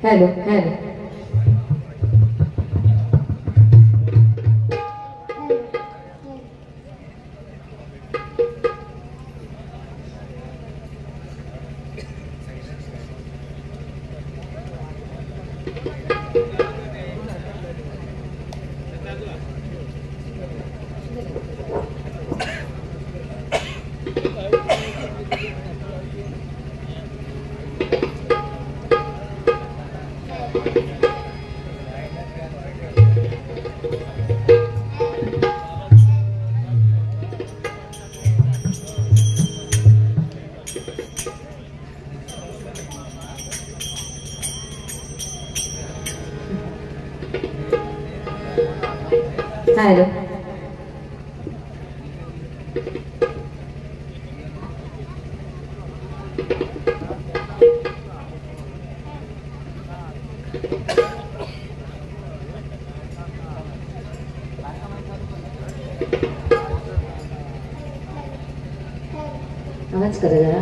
Hello hello hello आवाज करा जरा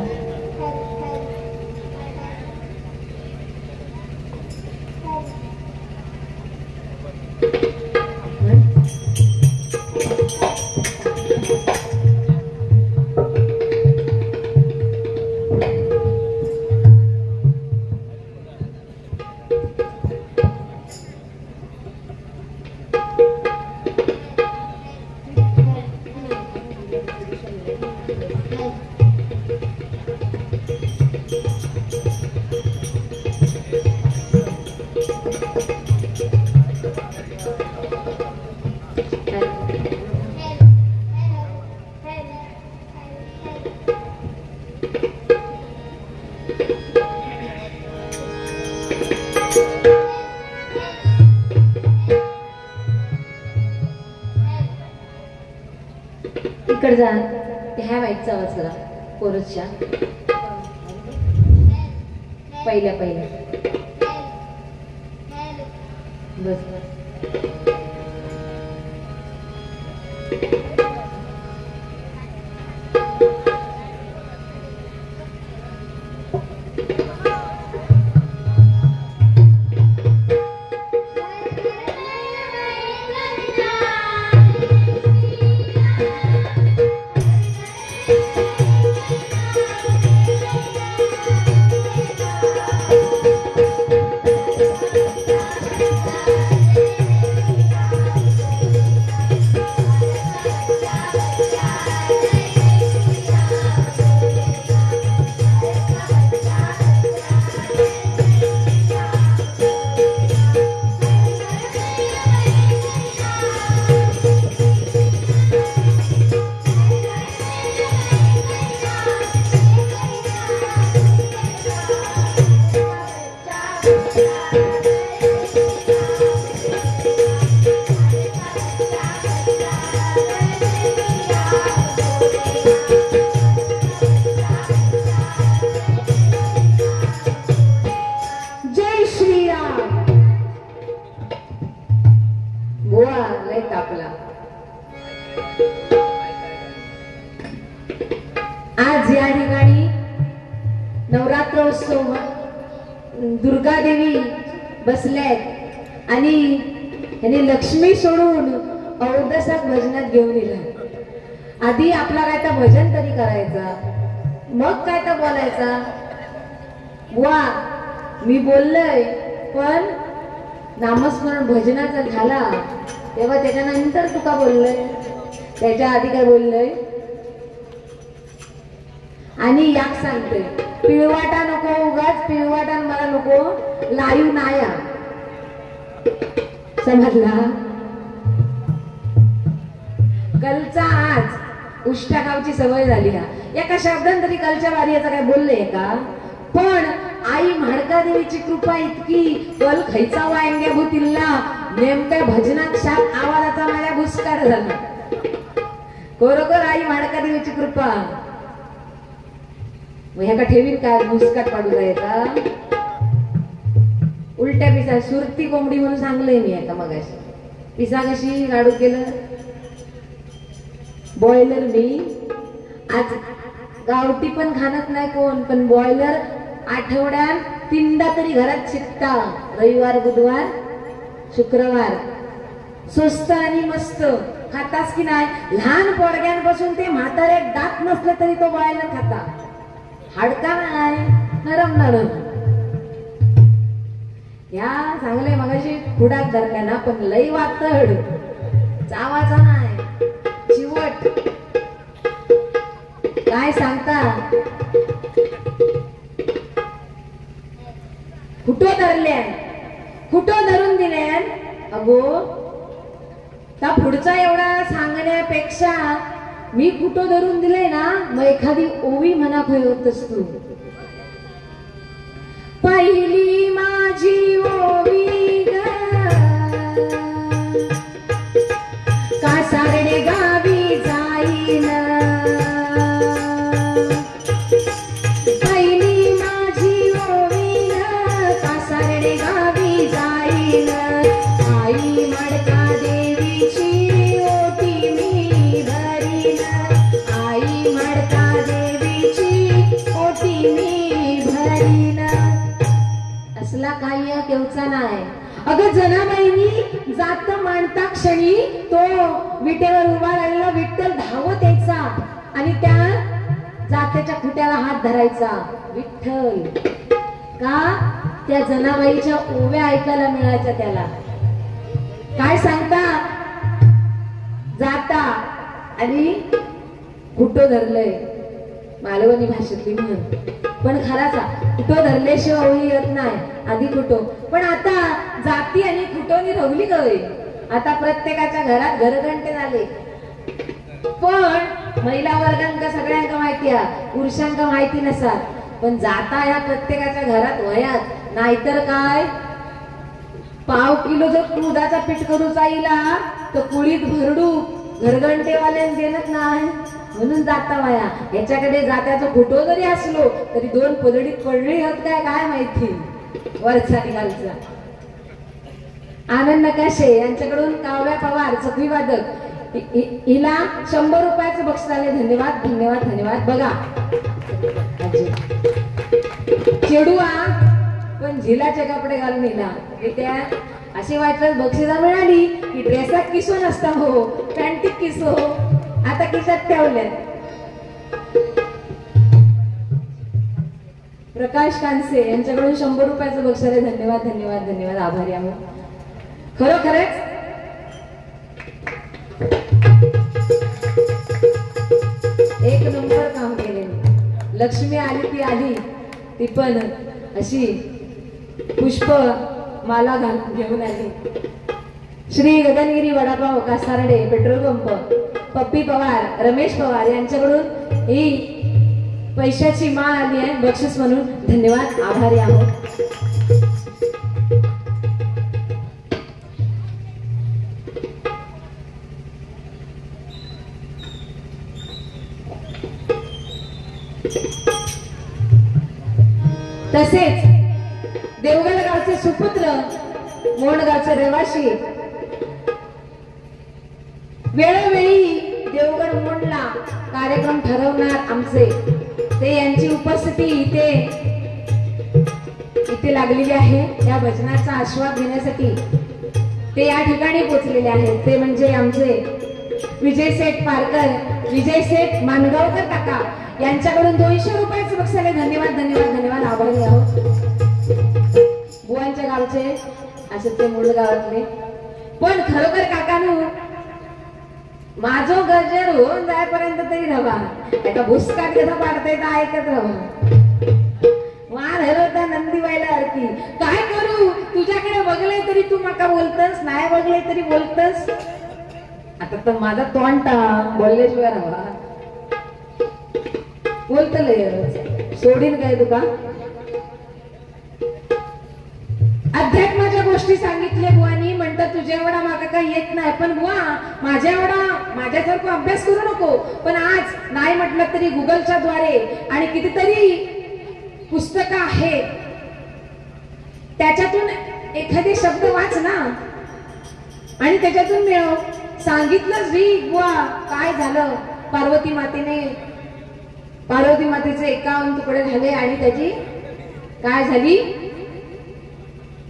इकडे जा ह्या बाईकचा आवाज करा कोरसच्या पहिल्या बस आज या ठिकाणी नवरात्रोत्सव दुर्गा देवी बसल्यात आणि याने लक्ष्मी सोडून औदसाक भजनात घेऊन येला। आधी आपला काय तर भजन तरी करायचा, मग काय तर बोलायचा। वा मी बोललोय पण नामस्मरण भजनाचा झाला तेव्हा त्याच्यानंतर तुका बोललोय, त्याच्या आधी काय बोललोय। आणि याक सांगते पिळवाटा नको, उगाच पिळवाटा मला नको, लाईव्ह नाया समजला। कलचा आज उष्टाकावची सवय झाली हा, एका शब्दान तरी कलच्या वारीयाचा काय बोलले का। पण आई म्हाडका देवीची कृपा इतकी कल खैचा वांग्या भूतिल्ला नेमक्या भजनात शाप आवाजाचा माझ्या भुसकार झाला। खरोखर आई म्हाडका देवीची कृपा। ह्या का ठेवीन काय भुसकाट पाडू जाय का। उलट्या पिसा सुरती कोंबडी म्हणून सांगलंय मी आता मगाशी। पिसा कशी गाडू केलं बॉयलर मी आज गावठी पण खाणत नाही कोण, पण बॉयलर आठवड्यात तीनदा तरी घरात शिकता, रविवार बुधवार शुक्रवार. स्वस्त आणि मस्त खातास की नाही. लहान पोरग्यांपासून ते म्हातारे दात नसले तरी तो बायला खाता. हाडका नाही, नरम नरम. या चांगले मगाशी पुढात धरल्या ना, पण लई वातड चावाचा नाही. चिवट काय सांगता. कुठो धरल्या, कुठो धरून दिल्या. अगो त्या पुढचा एवढा सांगण्यापेक्षा मी कुठो धरून दिले ना, मग एखादी ओवी म्हणा होतस तू. पहिली माझी ओवी ग, कासारडे गावी जाईन. पहिली माझी ओवी ग, कासारडे गावी जाईन. आई मडका देवीची ओटी मी भरीन. आई मडका देवीची ओटी मी भरीन. असला काही केवचा नाही. अगं जनाबाईंनी जात मांडता क्षणी तो विटेवर उभा राहिलेला विठ्ठल धावत यायचा आणि त्या जात्याच्या खुट्याला हात धरायचा. विठ्ठल का, त्या जनाबाईच्या ओव्या ऐकायला मिळायच्या त्याला. काय सांगता. जाता आणि कुठं धरलंय मालवणी भाषेतली म्हण, पण खराचा कुठं धरल्याशिवाय ओळी येत नाही. आधी कुठो, पण आता जाती आणि कुठोनी रवली गय. आता प्रत्येकाच्या घरात घरघंटे झाले. पण महिला वर्गांका सगळ्यांका माहिती आहे, पुरुषांका माहिती नसतात. पण जाता या प्रत्येकाच्या घरात वयात. नाहीतर काय, पाव किलो जर दुधाचा पीठ करू जाईला तर कुळीत भरडू घरघंटेवाल्यान देणत नाही. म्हणून जाता वया. याच्याकडे जात्याचा फोटो जरी असलो तरी दोन पदडीत पडली होत काय माहिती. वरचा निघालचा. आनंद नकाशे यांच्याकडून काव्या पवार चकवी वादक, हिला 100 रुपयाचं बक्षीस आले. धन्यवाद धन्यवाद धन्यवाद. बघा चेडूआ पण झिलाचे कपडे घालून हिला त्या अशी वाटलं बक्षिसा मिळाली की ड्रेसात किसो नसता हो, पॅन्टीत किसो. आता किशात ठेवल्यात. प्रकाश कांसे यांच्याकडून 100 रुपयाचं बक्षीस आहे. धन्यवाद धन्यवाद धन्यवाद. आभारी आहोत खरोखरच. एक नंबर काम केले. लक्ष्मी आली ती आली, ती पण अशी पुष्प माला घेऊन आली. श्री गगनगिरी वडापाव कासारडे पेट्रोल पंप, पप्पी पवार, रमेश पवार यांच्याकडून ही पैशाची माळ आली आहे बक्षीस म्हणून. धन्यवाद. आभारी आहोत. तसेच देवगड गावचे सुपुत्र, मोंडगावचे रहिवासी, वेळोवेळी देवगड मोंडला कार्यक्रम ठरवणार आमचे, ते यांची उपस्थिती इथे लागलेली आहे. या भजनाचा आस्वाद घेण्यासाठी ते या ठिकाणी पोहोचलेले आहेत. ते म्हणजे आमचे विजय सेठ पारकर, विजय सेठ मानगावकर काका यांच्याकडून 200 रुपयाचं बक्षीस आले. धन्यवाद धन्यवाद धन्यवाद. आभारी आहोत. बुवांच्या गावचे असे ते मूळ गावातले. पण खरोखर काकानू माझो गजर होऊन जायपर्यंत तरी रवा एका भुसकाट कसा पाडता येतं ऐकत रवा. वार हरवता नंदीबाईला अडकी. काय करू, तुझ्याकडे बघले तरी तू माका बोलतस, नाही बघले तरी बोलतस. आता तर माझा तोंडा बोलल्याशिवाय रवा बोलतलंय. सोडीन काय तुका. अध्यात्माच्या गोष्टी सांगितल्या बुवानी. म्हणतात तुझ्या एवढा मागा काही येत नाही, पण बुवा माझ्या एवढा माझ्यासारखं अभ्यास करू नको. पण आज नाही म्हटलं तरी गुगलच्या द्वारे आणि कितीतरी पुस्तकं आहेत, त्याच्यातून एखादे शब्द वाच ना आणि त्याच्यातून मिळव. सांगितलंच री बुवा काय झालं. पार्वती मातेचे 51 तुकडे झाले आणि त्याची काय झाली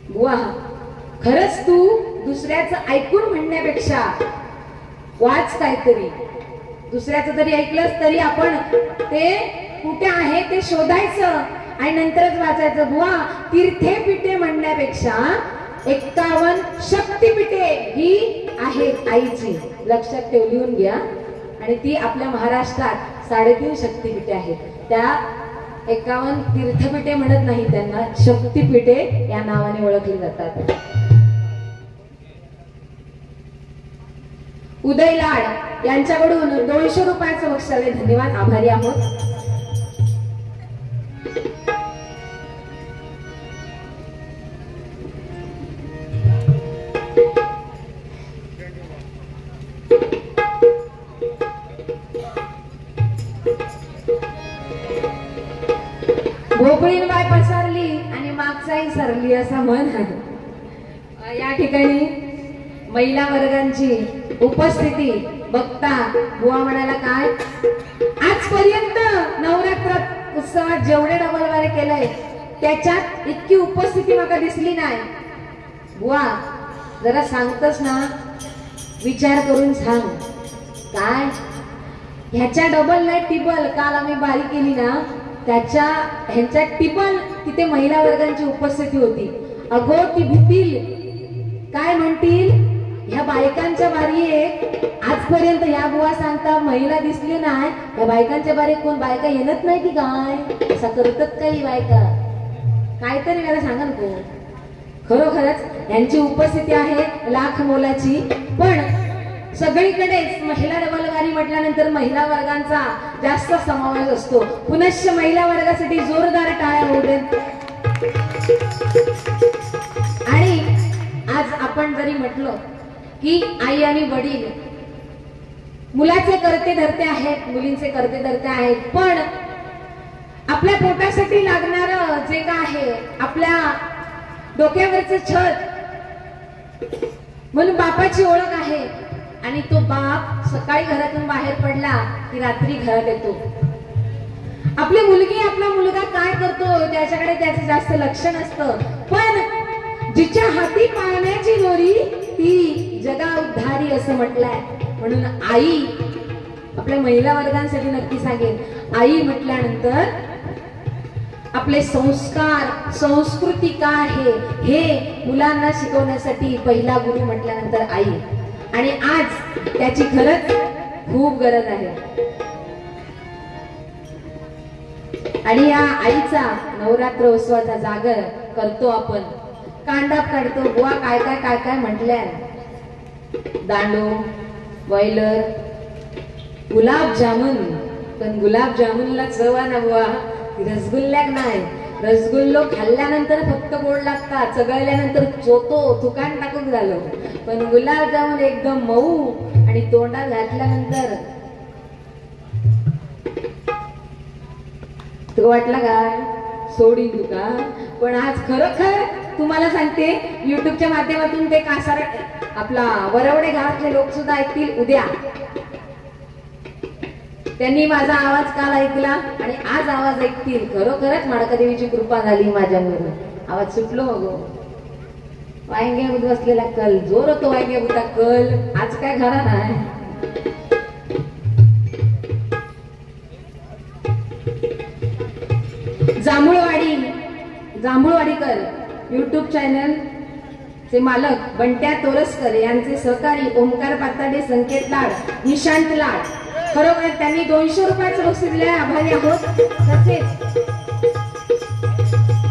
बुवा, खरंच तू दुसऱ्याचं ऐकून म्हणण्यापेक्षा वाच काहीतरी, दुसऱ्याचं तरी ऐकलंस तरी आपण ते कुठे आहे ते शोधायचं आणि नंतरच वाचायचं. बुवा, तीर्थे पीठे म्हणण्यापेक्षा 51 शक्तिपीठे ही आहेत आईची, लक्षात ठेव, लिहून घ्या. आणि ती आपल्या महाराष्ट्रात 3.5 शक्तिपीठे आहेत. त्या 51 तीर्थपीठे म्हणत नाही, त्यांना शक्तिपीठे या नावाने ओळखली जातात. उदय लाड यांच्याकडून 200 रुपयाचं बक्षीस आले, धन्यवाद, आभारी आहोत. भोपळीन बाय पसरली आणि मागचाही सरली असा म्हण आहे. या ठिकाणी महिला वर्गांची उपस्थिती बघता बुवा म्हणाला, काय आजपर्यंत नवरात्र उत्सवात जेवढे डबल वारे केलंय त्याच्यात इतकी उपस्थिती मला दिसली नाही. बुवा जरा सांगतस ना, विचार करून सांग. काय ह्याच्या डबल नाही टिबल काल आम्ही बारी केली ना, ह्यांच्या टिबल तिथे महिला वर्गांची उपस्थिती होती. अगो ती भीतील, काय म्हणतील, ह्या बायकांच्या बारी आजपर्यंत ह्या बुवा सांगता महिला दिसली नाही, ह्या बायकांच्या बारी कोण बायका येणत नाही की काय, असा करतात काही बायका, काहीतरी मला सांगा नको. खरोखरच यांची उपस्थिती आहे लाख मोलाची. पण सगळीकडेच महिला डबलवारी म्हटल्यानंतर महिला वर्गांचा जास्त समावेश असतो. पुनश्च महिला वर्गासाठी जोरदार टाळ्या होऊ देत. आणि आज आपण जरी म्हटलो की आई आणि वडील मुलाचे करते धरते आहेत, मुलींचे करते धरते आहेत, पण आपल्या पोटासाठी लागणारं जे काय आहे, आपल्या डोक्यावरचं छत म्हणून बापाची ओळख आहे. आणि तो बाप सकाळी घरातून बाहेर पडला की रात्री घरात येतो. आपली मुलगी आपला मुलगा काय करतो त्याच्याकडे त्याचं जास्त लक्ष नसतं, पण जिच्या हाती पाळण्याची दोरी ती जगा उद्धारी असं म्हटलंय. म्हणून आई आपल्या महिला वर्गांसाठी नक्की सांगेन, आई म्हटल्यानंतर आपले संस्कार संस्कृती काय आहे हे मुलांना शिकवण्यासाठी पहिला गुरु म्हटल्यानंतर आई. आणि आज त्याची खरंच खूप गरज आहे. आणि या आईचा नवरात्र उत्सवाचा जागर करतो आपण, कांडाप काढतो. बुवा काय काय काय काय म्हटलंय, दांडू, बॉयलर, गुलाबजामुन, पण गुलाबजामुनला चव आहे ना बुवा, रसगुल्ल्याक नाही. रसगुल्लो खाल्ल्यानंतर फक्त गोड लागतात, चगळल्यानंतर चोतो तुकान टाकून झालं. पण गुलाबजामुन एकदम मऊ आणि तोंडात घातल्यानंतर तुला वाटलं काय सोडीन तुका. पण आज खरोखर तुम्हाला सांगते, युट्यूबच्या माध्यमातून ते कासार आपला वरवडे गावातले लोक सुद्धा ऐकतील उद्या. त्यांनी माझा आवाज काल ऐकला आणि आज आवाज ऐकतील. खरोखरच माडकादेवीची कृपा झाली माझ्यावर, आवाज सुटलो गो. वांग्या बुद्ध बसलेला कल, जोर होतो वांग्या बुद्धा कल, आज काय घरा नाही. जांभूळवाडीकर युट्यूब चॅनल चे मालक बंट्या तोरसकर यांचे सहकारी ओमकार पाताडे, संकेत लाड, निशांत लाड, खरोखर त्यांनी 200 रुपयाचं बक्षीस दिले, आभारी आहोत.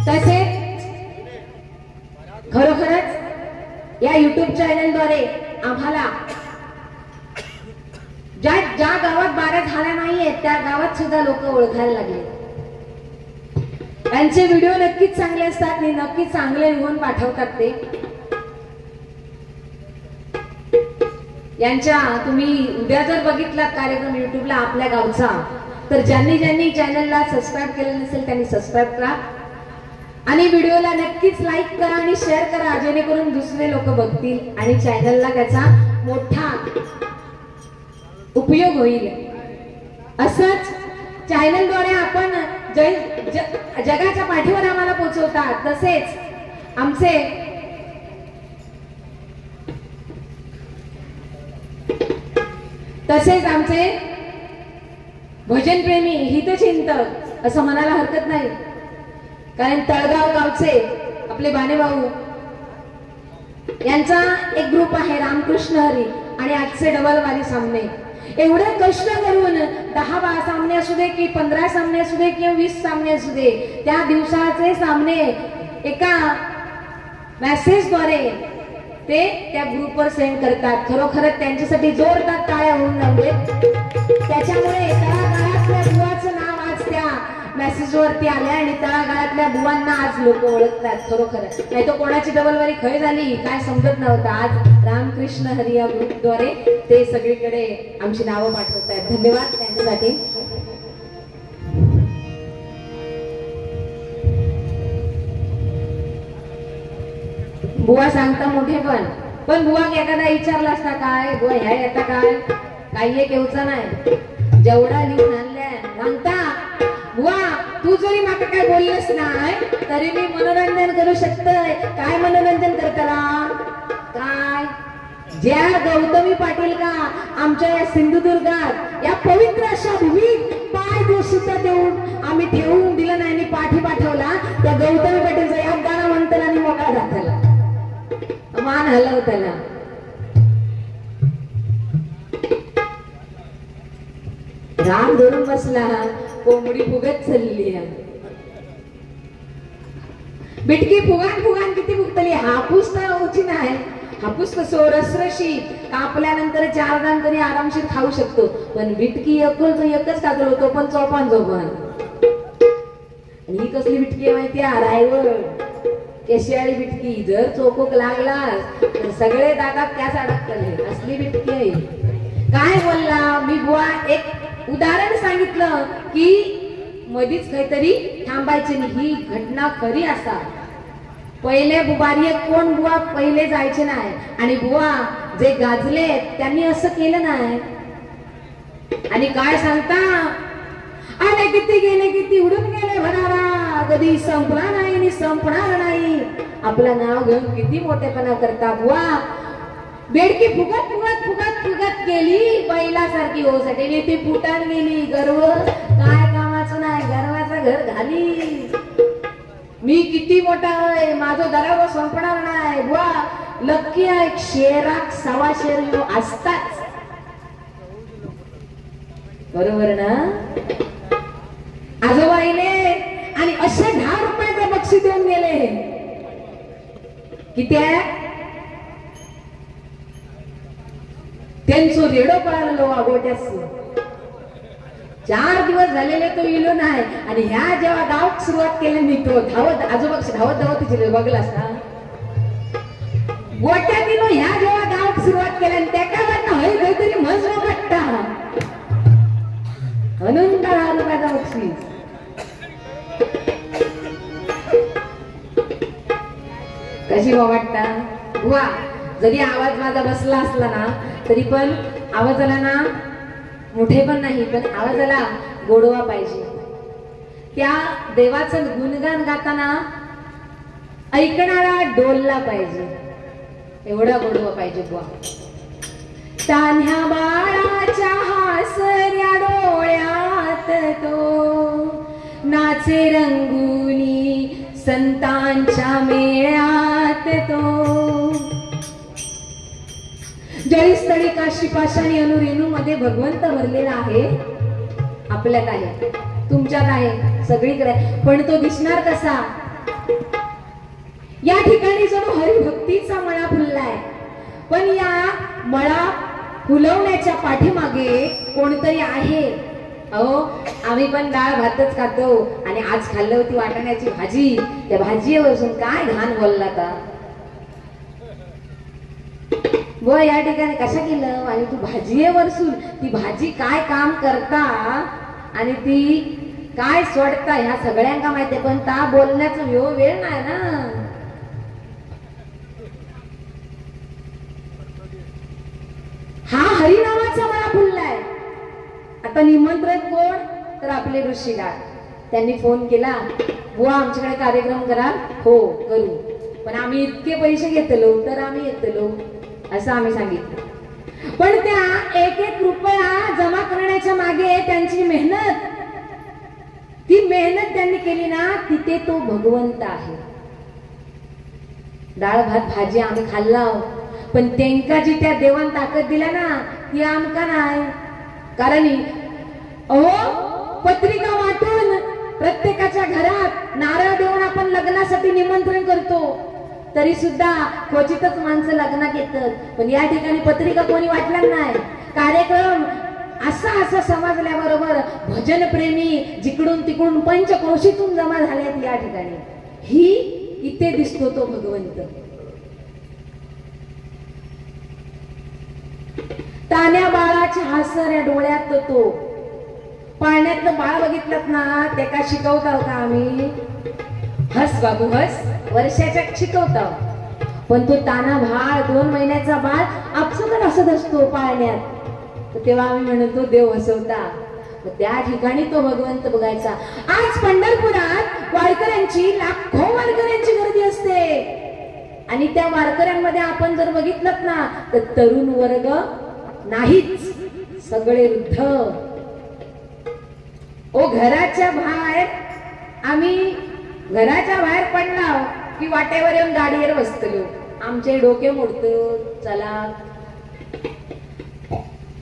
तसेच खरोखरच या युट्यूब चॅनलद्वारे आम्हाला ज्या गावात बारा झाल्या नाहीयेत त्या गावात सुद्धा लोक ओळखायला लागले. त्यांचे व्हिडिओ नक्कीच चांगले असतात, नक्कीच चांगले लिहून पाठवतात ते. यांच्या तुम्ही उद्या जर बघितलात कार्यक्रम युट्यूबला आपल्या गावचा, तर ज्यांनी चॅनलला सबस्क्राईब केलं नसेल त्यांनी सबस्क्राईब करा आणि व्हिडिओला नक्कीच लाईक करा आणि शेअर करा, जेणेकरून दुसरे लोक बघतील आणि चॅनलला त्याचा मोठा उपयोग होईल. असंच चॅनलद्वारे आपण जगाच्या पाठीवर आम्हाला पोचवतात. तसेच आमचे भजनप्रेमी हितचिंतक असं म्हणायला हरकत नाही, कारण तळगाव गावचे आपले बानेभाऊ यांचा एक ग्रुप आहे रामकृष्ण हरी, आणि आजचे डबलवारी सामने एवढे कष्ट करून 10 सामने असू दे की 15 सामने असू दे किंवा 20 सामने असू दे, त्या दिवसाचे सामने एका मेसेजद्वारे ते त्या ग्रुपवर सेंड करतात. खरोखरच त्यांच्यासाठी जोरदार टाळ्या होऊन लागले. त्याच्यामुळे तळागाळातल्या बुवाचं नाव आज त्या मेसेज वरती आले आणि तळागाळातल्या बुवांना आज लोक ओळखतात. खरोखर नाही तर कोणाची डबलवारी खय झाली काय समजत नव्हतं. आज रामकृष्ण हरी या ग्रुपद्वारे ते सगळीकडे आमची नावं पाठवत आहेत. धन्यवाद त्यांच्यासाठी. बुवा सांगता मोठे पण बुवा एखादा विचारला असता काय बुवा ह्या येता काय काही एक येऊचा नाही, जेवढा लिहून आणल्या सांगता बुवा तू जरी माका काय बोललेस नाही तरी मी मनोरंजन करू शकतोय. काय मनोरंजन करताला काय, ज्या गौतमी पाटील का आमच्या या सिंधुदुर्गात या पवित्र अशा भूमीत पाय दिवस सुद्धा देऊन आम्ही ठेवून दिलं नाही आणि पाठी पाठवला, त्या गौतमी पाटीलचा या गाणं म्हणताना आणि मोकळा जाताला मान हलवताना. राम धरून बसला कोंबडी फुगत चालली, बिटकी फुगान किती फुगतली. हापूस तर उची नाही, हापूस कसं रसरशीत कापल्यानंतर 4 दान तरी आरामशीर खाऊ शकतो, पण बिटकी एकच खातो तो पण चोपान. आणि ही कसली बिटकी आहे माहिती आहे, रायवळ केशियाळी बिटकी. जर चोकोक लागला तर सगळे दादात त्याच अडकले, असली बिटकी आहे. काय बोलला मी बुवा, एक उदाहरण सांगितलं की मधीच काहीतरी थांबायचे नाही. ही घटना खरी असा. पहिले बुबारी कोण बुवा पहिले जायचे नाही, आणि बुवा जे गाजले त्यांनी असं केलं नाही. आणि काय सांगता आले किती गेले किती उडून गेले भरारा, कधी संपला नाही आणि संपणार नाही. आपलं नाव घेऊन किती मोठेपणा करता बुवा. बेडकी फुगत फुगत फुगत फुगत गेली बैलासारखी होसाठी ती फुटान गेली. गर्व काय कामाचं नाही, गर्वाचं घर घाली. मी किती मोठा आहे, माझं दरावर संपणार नाही बुवा. लक्की आहे शेराक 1.25 शेर असताच, बरोबर ना. आजोबाईने आणि असे 10 रुपयाचे बक्षीस देऊन गेले. किती आहे त्यांचं रेडो पळालो गोट्यास. 4 दिवस झालेले तो इलो नाही, आणि ह्या जेव्हा गावात सुरुवात केली मी तो धावत आजोबा धावत तिथे बघलास ना गोट्यात इलो. ह्या जेव्हा गावात सुरुवात केली त्याच्यावर हय काहीतरी मज वाटता म्हणून 10 रुपयाचा बक्षीस. कशी वाटता बुवा. जरी आवाज माझा बसला असला ना तरी पण आवाजाला ना मोठे पण नाही, पण आवाजाला गोडवा पाहिजे. त्या देवाचं गुणगान गाताना ऐकणारा डोलला पाहिजे, एवढा गोडवा पाहिजे बुवा. तान्ह्या बाळाच्या हासऱ्या डोळ्यात तो नाचे रंगुनी संतांच्या मेळ्यात तो. जळीस्थळी काशी पाशाणी अनुरेणू मध्ये भगवंत भरलेला आहे. आपल्यात आहे, तुमच्यात आहे, सगळीकडे. पण तो दिसणार कसा. या ठिकाणी जणू हरिभक्तीचा मळा फुललाय, पण या मळा फुलवण्याच्या पाठीमागे कोणतरी आहे. अहो आम्ही पण डाळ भातच खातो, आणि आज खाल्लं होती वाटाण्याची भाजी. त्या भाजीवरून काय घाण बोलला का व या ठिकाणी कशा केलं. आणि तू भाजी वरसून ती भाजी काय काम करता आणि ती काय सोडता ह्या सगळ्यांना माहितीये, पण ता बोलण्याचा वेळ नाही ना. हा हरिनामाचा मला फुललाय. आता निमंत्रण कोण तर आपले ऋषीगार. त्यांनी फोन केला, बुवा आमच्याकडे कार्यक्रम करा. हो करू, पण आम्ही इतके पैसे घेतलो तर आम्ही येतलो असं आम्ही सांगितलं. पण त्या एक एक रुपया जमा करण्याच्या मागे त्यांची मेहनत, ती मेहनत त्यांनी केली ना, तिथे तो भगवंत आहे. डाळ भात भाजी आम्ही खाल्ला, पण त्यांका जी त्या देवान ताकद दिला ना ती आमका नाही. कारण पत्रिका वाटून प्रत्येकाच्या घरात नारळ देऊन आपण लग्नासाठी निमंत्रण करतो, तरी सुद्धा क्वचितच माणसं लग्नात येतात. पण या ठिकाणी पत्रिका कोणी वाटला नाही. कार्यक्रम असा समजल्याबरोबर भजन प्रेमी जिकडून तिकडून पंचक्रोशीतून जमा झालेत या ठिकाणी. ही इथे दिसतो तो भगवंत. तान्या बाळाच्या हसऱ्या डोळ्यात तो पाळण्यातलं बाळ बघितलं ना, ते का शिकवताव का आम्ही? हस बाबू हस, वर्षाच्या शिकवताव. पण तो ताना बाळ 2 महिन्याचा बाळ आपसुकच हसत असतो पाळण्यात. तेव्हा आम्ही म्हणतो देव हसवता. त्या ठिकाणी तो भगवंत बघायचा. आज पंढरपुरात वारकऱ्यांची, लाखो वारकऱ्यांची गर्दी असते. आणि त्या वारकऱ्यांमध्ये आपण जर बघितलं ना तर तरुण वर्ग नाहीच, सगळे वृद्ध. घराच्या बाहेर पडला की वाटेवर येऊन गाडीवर बसतलो, आमचे डोके मोडतो चला.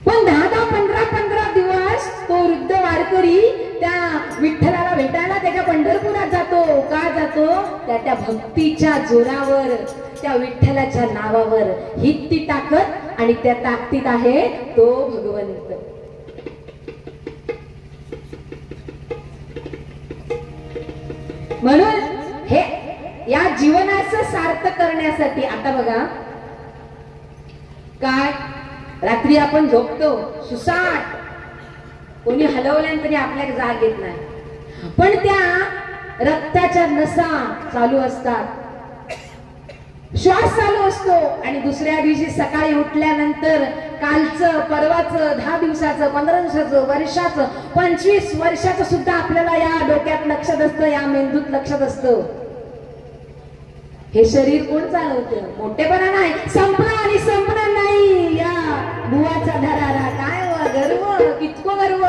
पण 10-15 दिवस तो वृद्ध वारकरी त्या विठ्ठलाला भेटायला त्याच्या पंढरपुरात जातो. का जातो? त्या भक्तीच्या जोरावर, त्या विठ्ठलाच्या नावावर. ही ती ताकद आणि त्या ताकदीत आहे तो भगवंत. म्हणून हे या जीवनाचं सार्थक करण्यासाठी आता बघा काय, रात्री आपण झोपतो सुसाट, कोणी हलवल्यानंतर आपल्याला जाग येत नाही. पण त्या रक्ताच्या नसा चालू असतात, श्वास चालू असतो. आणि दुसऱ्या दिवशी सकाळी उठल्यानंतर कालचं, परवाचं, 10 दिवसाचं, 15 दिवसाचं, वर्षाचं, 25 वर्षाचं सुद्धा आपल्याला या डोक्यात लक्षात असतं, या मेंदूत लक्षात असतं. हे शरीर कोण चालवतं? मोठेपणा नाही, संपणार आणि संपणार नाही या बुवाचा धरारा. काय गर्व, कितको गर्व.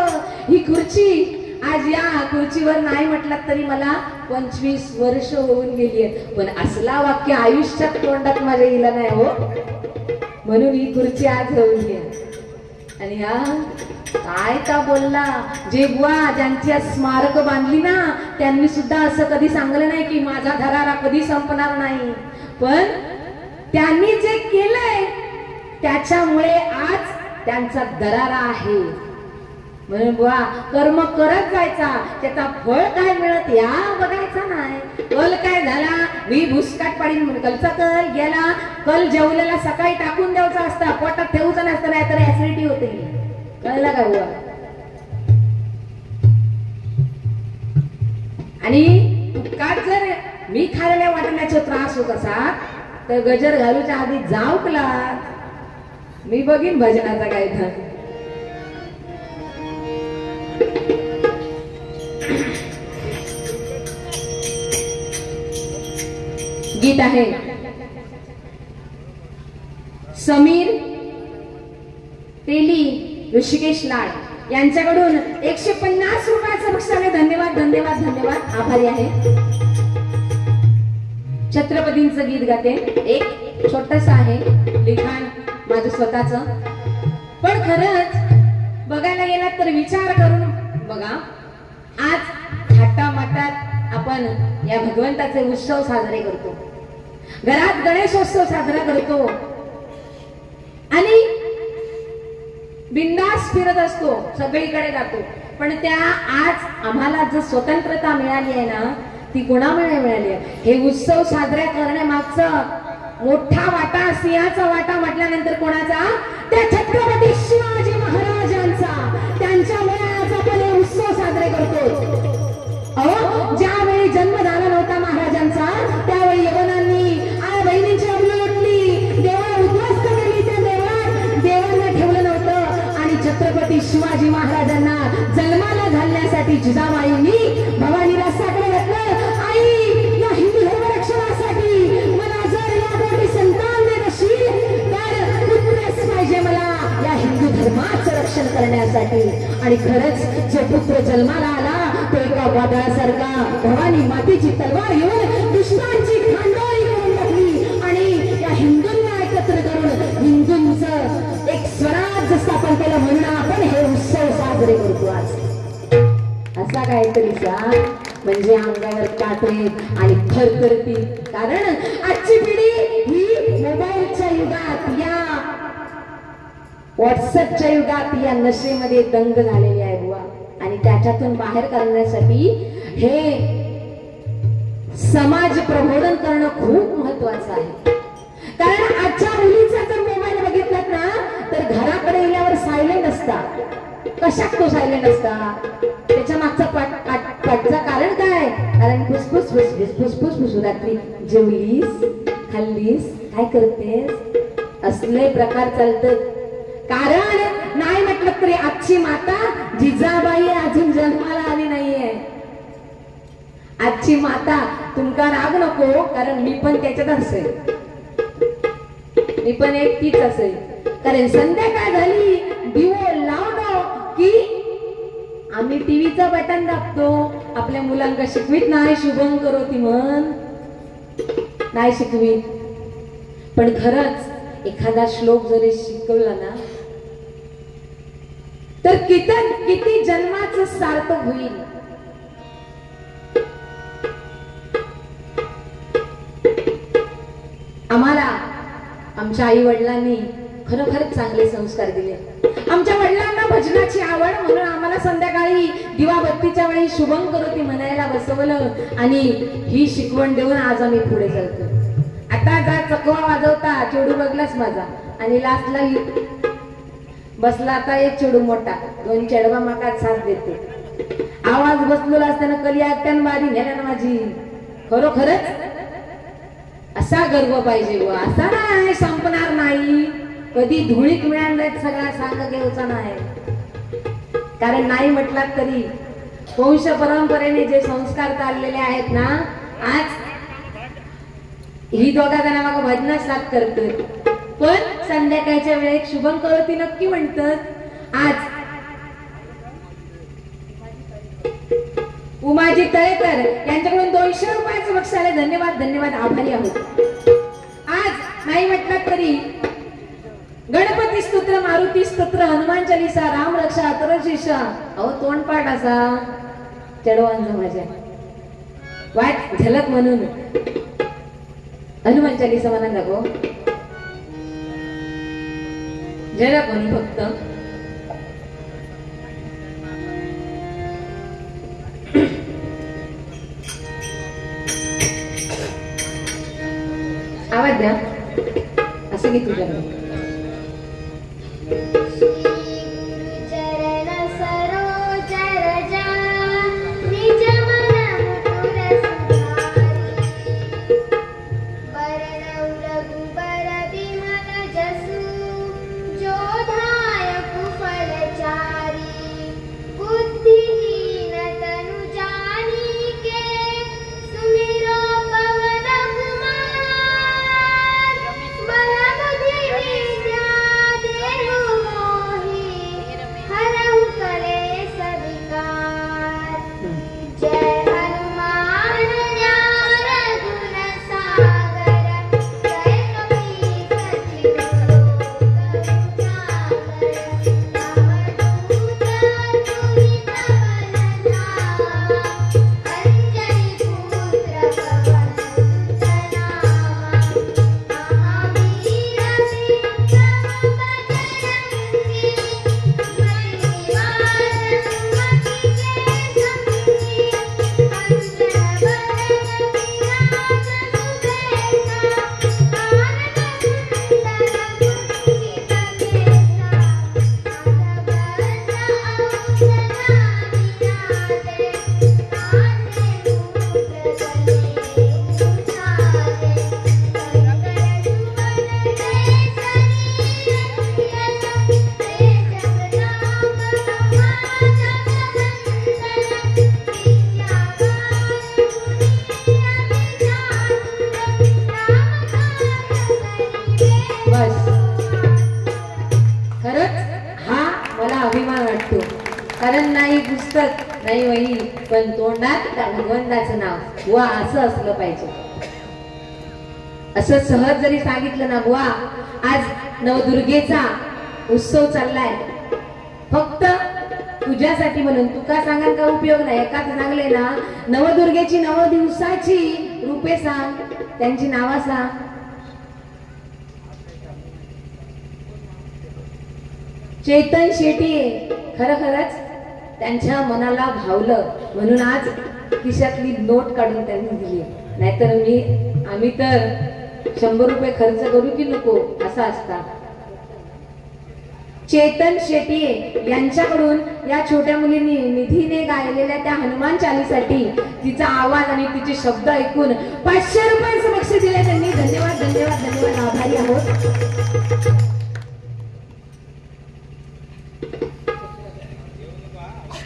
ही खुर्ची, आज या खुर्चीवर नाही म्हटलं तरी मला 25 वर्ष होऊन गेली आहेत, पण असला वाक्य आयुष्यात तोंडात माझ्या येला नाही हो. म्हणून ही खुर्ची आज होऊन गेली. आणि हा काय का बोलला, जे बुवा ज्यांची स्मारक बांधली ना त्यांनी सुद्धा असं कधी सांगलं नाही की माझा धरारा कधी संपणार नाही. पण त्यांनी जे केलंय त्याच्यामुळे आज त्यांचा दरारा आहे. म्हणून बुवा कर्म करत जायचा, त्याचा फळ काय मिळत या बघायचा नाही. कल काय झाला, मी भुसकाट पाडीन, कलचा कल गेला. कल जेवलेला सकाळी टाकून द्यायचा असता, पोटात ठेवूचं नसतं, नाही तर ऍसिडिटी होते. कळलं का बुवा? आणि तुका जर मी खाल्लेल्या वाटण्याचा त्रास होत असा तर गजर घालूच्या आधी जाऊकला मी बघीन भजनाचा काय था. गीत आहे समीर तेली, ऋषिकेश लाड यांच्याकडून 150 रुपयाचं बक्षीस. धन्यवाद धन्यवाद धन्यवाद, आभारी आहे. छत्रपतींचं गीत गाते. एक छोटस आहे लिखाण माझं स्वतःच, पण खरंच बघायला गेलात तर विचार करून बघा. आज थाटामाटात आपण या भगवंताचे उत्सव साजरे करतो, घरात गणेशोत्सव साजरा करतो आणि बिंदास फिरत असतो, सगळीकडे जातो. पण त्या आज आम्हाला जो स्वतंत्रता मिळाली आहे ना ती कोणामुळे मिळाली आहे? हे उत्सव साजरा करण्यामागचा मोठा वाटा, सिंहाचा वाटा म्हटल्यानंतर कोणाचा? त्या छत्रपती शिवाजी महाराजांचा. त्यांच्यामुळे आज आपण हे उत्सव साजरे करतो. ज्यावेळी जन्म झाला नव्हता महाराजांचा त्यावेळी यवनांनी आ बहिणींची अबली उठली, देवाला उद्ध्वस्त केली, त्या देवांना ठेवलं नव्हतं. आणि छत्रपती शिवाजी महाराजांना जन्माला घालण्यासाठी जिजाबाईंनी आणि खरंच जो पुत्र जन्माला आला तो एका वादळासारखा भवानी मातेची तलवार घेऊन दुष्टांची खांडोळी करून टाकली आणि या हिंदूंना एकत्र करून हिंदूंचं एक स्वराज्य स्थापन केलं म्हणून आपण हे उत्सव साजरे करतो आज. असा काहीतरी म्हणजे अंगावर काटे आणि थरथरती. कारण आजची पिढी ही मोबाईलच्या युगात या व्हॉट्सअपच्या युगात या नशेमध्ये दंग झालेली आहे बुवा. आणि त्याच्यातून बाहेर काढण्यासाठी हे समाज प्रबोधन करणं खूप महत्वाचं आहे. कारण आजच्या मुलीचा जर मोबाईल बघितलात ना तर घराकडे येण्यावर सायलेंट असता. कशात तो सायलेंट असता? त्याच्या मागचा पाठचा कारण काय? कारण फुसफुस फुसफुस फुसफुस फुस. रात्री जेवलीस, खाल्लीस, काय करतेस, असले प्रकार चालतात. कारण नाही म्हटलं तरी आजची माता जिजाबाई अजून जन्माला आली नाहीये. आजची माता तुमका राग नको, कारण मी पण त्याच्यात असेल, मी पण एक तीच असेल. कारण संध्याकाळ झाली दिवो लावलो की आम्ही टीव्हीचं बटन दाबतो. आपल्या मुलांना शिकवीत नाही शुभम करोती म्हण, नाही शिकवीत. पण खरंच एखादा श्लोक जरी शिकवला ना तर किती जन्माचं सार्थक होईल. आम्हाला आमच्या आई वडिलांनी खरोखरच चांगले संस्कार दिले. आमच्या वडिलांना भजनाची आवड म्हणून आम्हाला संध्याकाळी दिवाबत्तीच्या वेळी शुभम करोती म्हणायला बसवलं आणि ही शिकवण देऊन आज आम्ही पुढे चालतो. आता जा चकवा वाजवता चेडू बघलाच माझा आणि लास्टला बसला आता एक चेडू मोठा, दोन चेडवा माका साथ देते. आवाज बसलेला असताना कली ऐकताना बारी नेल्या ना माझी. खरोखरच असा गर्व पाहिजे व असा नाही संपणार नाही. कधी धुळीत मिळालं सगळा सांग घेऊचा नाही. कारण नाही म्हटलात तरी वंश परंपरेने जे संस्कार चाललेले आहेत ना, आज ही दोघा जणा माग भजनात साथ करतोय. पण संध्याकाळच्या वेळेत शुभम करोती नक्की म्हणतात. आज उमाजी तळेकर यांच्याकडून 200 रुपयाचं बक्षीस आले. धन्यवाद धन्यवाद, आभारी आहोत. आज नाही म्हटलं तरी गणपती स्तोत्र, मारुती स्तोत्र, हनुमान चालीसा, राम रक्षा, अथर्वशीर्षा, अहो तोंडपाठ असा चढवांचा माझ्या वाट झलक म्हणून हनुमान चालीसा म्हणा नको झलक म्हणून फक्त. आवाज द्या असं की तुझ्याकडे बल बुद्धि नाही बाई, पण तोंडात त्या भगवंताचं नाव बुवा असं असलं पाहिजे. असं सहज जरी सांगितलं ना, बुवा आज नवदुर्गेचा उत्सव चाललाय फक्त तुझ्यासाठी म्हणून, तुका सांगाल का उपयोग नाही. एकाच चांगले ना, नवदुर्गेची 9 दिवसाची रूपे सांग, त्यांची नावा सांग. चेतन शेट्टी खरंच त्यांच्या मनाला भावलं म्हणून आज खिशातली नोट काढून त्यांनी दिली. नाहीतर आम्ही तर 100 रुपये खर्च करू की नको असा असता. चेतन शेट्टी यांच्याकडून या छोट्या मुलींनी निधीने गायलेल्या त्या हनुमान चालीसाठी तिचा आवाज आणि तिचे शब्द ऐकून 500 रुपयांचं बक्षीस दिले त्यांनी. धन्यवाद धन्यवाद धन्यवाद, आभारी आहोत.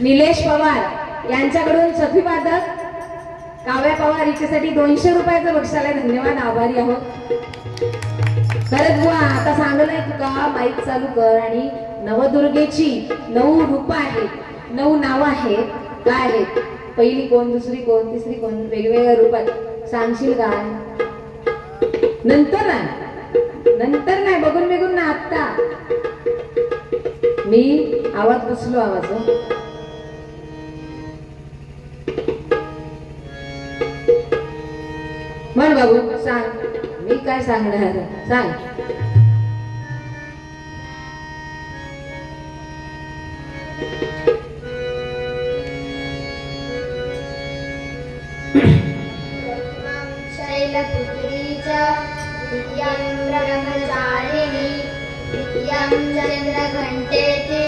निलेश पवार यांच्याकडून सफी वादक काव्या पवार हिच्यासाठी 200 रुपयाचं बक्षीस आलंय. धन्यवाद, आभारी आहोत. खरंच बुवा आता सांगलंय तुका, माईक चालू कर आणि नवदुर्गेची 9 रूप आहेत, 9 नावं आहेत. काय आहेत? पहिली कोण, दुसरी कोण, तिसरी कोण, वेगवेगळ्या रूपात सांगशील का? नंतर नाही, बघून बिघून ना, आत्ता मी आवाज बसलो आवाज. म्हण बाबू, सांग. मी काय सांगणार, सांग. शैलपुत्रीचा द्वितीयं ब्रह्मचारिणी तृतीयं चन्द्रघण्टेति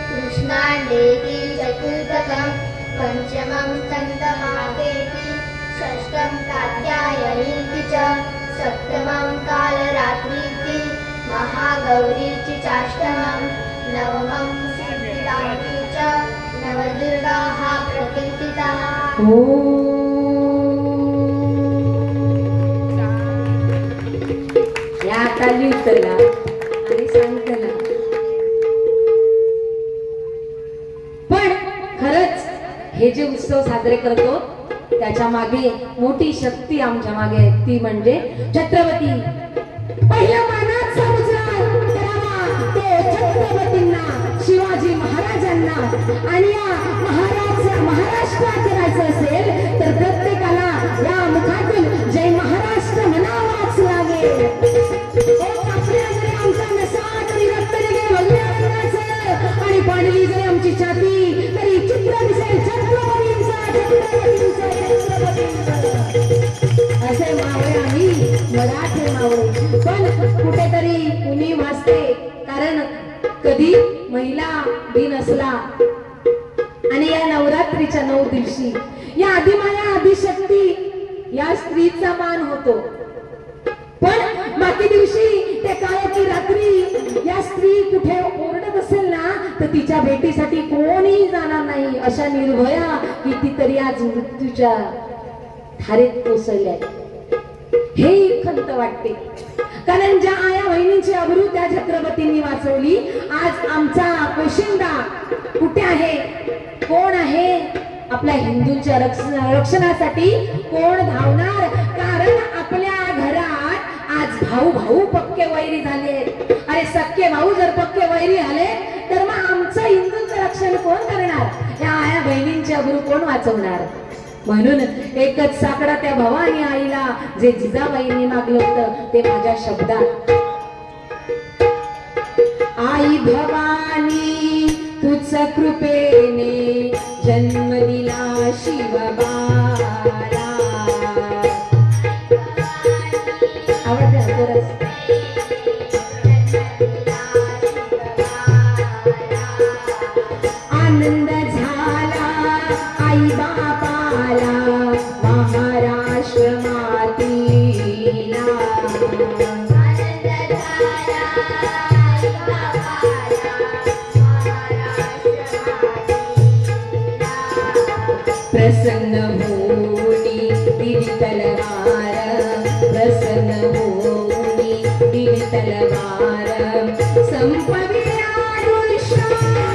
कृष्णाण्डेति चतुर्थकं पंचमं चन्द्रमातेति षष्ठं कात्यायनीति च सप्तमं कालरात्रीति महागौरीति चाष्टमं नवमं सिद्धिदात्री च नवदुर्गाः प्रकीर्तिताः. या ताली उतरला आणि सांगतला. पण खरंच हे जे उत्सव साजरे करतो त्याच्या मागे मोठी शक्ती आमच्या मागे आहे, ती म्हणजे छत्रपती. पहिल्या मानात छत्रपतींना, शिवाजी महाराजांना. आणि या महाराष्ट्रात करायचं असेल तर प्रत्येकाला या मुखातून जय महाराष्ट्र म्हणावाच लागेल. आमचा नसा तरी रक्त निघेल भगव्या रंगाचं, आणि पाडली जरी आमची छाती तरी चित्र दिसेल छत्रपतींचा. असे मावळे आम्ही मराठी मावळे. पण कुठेतरी कुणी वाचते, कारण कधी महिला दिन असला आणि या नवरात्रीच्या 9 दिवशी या आदिमाया आदिशक्ती या स्त्रीचा मान होतो. पण बाकी दिवशी ते काळोखी रात्री या स्त्री कुठे ओरडत असेल ना, तर तिच्या भेटीसाठी कोणीही जाणार नाही. अशा निर्भया कितीतरी आज मृत्यूच्या धारेत कोसळल्या. हे खंत वाटते, कारण ज्या आया बहिणींची अब्रू त्या छत्रपतींनी वाचवली. आज आमचा पोशिंदा कुठे आहे, कोण आहे? आपल्या हिंदूंच्या रक्षणासाठी कोण धावणार? कारण आपल्या घरात आज भाऊ पक्के वैरी झाले. अरे सख्खे भाऊ जर पक्के वैरी झाले तर मग आमचं हिंदूंचं रक्षण कोण करणार? या आया बहिणींची अब्रू कोण वाचवणार? म्हणून एकच साकडा त्या भवानी आईला जे जिजाबाईंनी मागलं होतं ते माझ्या शब्दात. आई भवानी तुझ कृपेने जन्म दिला शिवबाला. आवडते कोरस. आनंद झाला आई बापाला महाराष्ट्र मातीला. प्रसन्न होनी दिली तलवार, प्रसन्न होनी दिली तलवार. संपविल्या दुष्टाला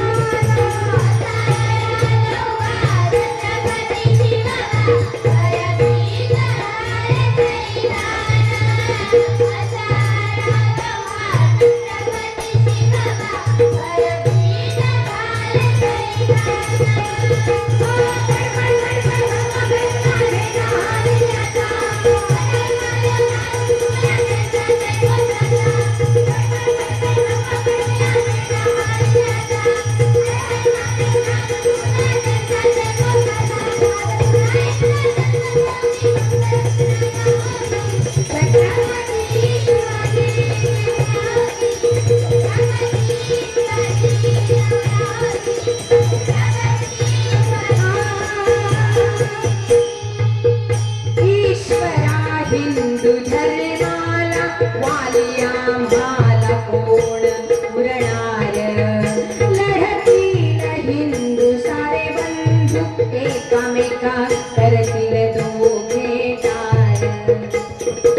एकामेका करतील दोघे ठार.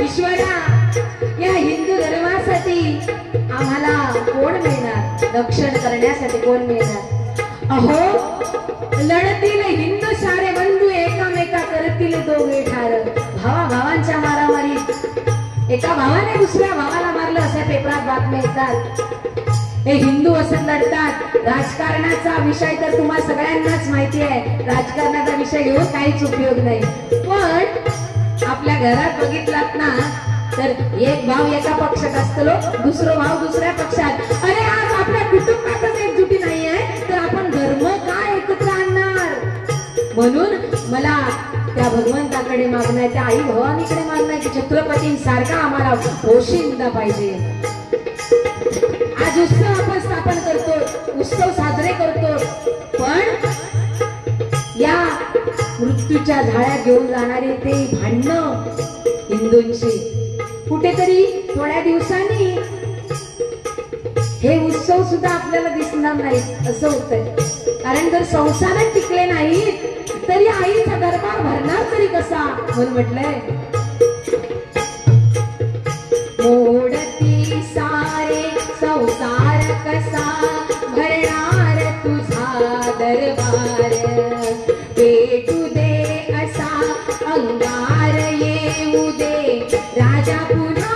ईश्वरा, या हिंदू धर्मासाठी आम्हाला कोण मिळणार? रक्षण करण्यासाठी कोण मिळणार? अहो, लढतील हिंदू सारे बंधू, एकामेका करतील दोघे ठार. भावा भावांच्या मारामारीत एका भावाने दुसऱ्या भावाला मारलं अशा पेपरात बातम्या येतात. हे हिंदू असत लढतात. राजकारणाचा विषय तर तुम्हा सगळ्यांनाच माहिती आहे. राजकारणाचा विषय घेऊन काहीच उपयोग नाही. पण आपल्या घरात बघितलात ना, तर एक भाव एका पक्षात असतो, दुसरा भाव दुसऱ्या पक्षात. अरे आज आपल्या कुटुंबातच एकजुटी नाही आहे, तर आपण धर्म काय एकत्र आणणार? म्हणून मला त्या भगवंताकडे मागणं, त्या आई भवानीकडे मागणं की छत्रपतींसारखा आम्हाला पोशिंदा पाहिजे. आज उत्सव आपण स्थापन करतो, उत्सव साजरे करतो, पण या मृत्यूच्या झाड्या घेऊन जाणारे ते भांडणं हिंदूंशी कुठेतरी थोड्या दिवसांनी हे उत्सव सुद्धा आपल्याला दिसणार नाही असं होतंय. कारण जर संसारात टिकले नाही तरी आईचा दरबार भरणार तरी कसा? म्हणून म्हटलंय, मोडती सारे संसार कसा भरणार तुझा दरबार. पेटू दे असा अंगार येऊ दे राजा पुन्हा.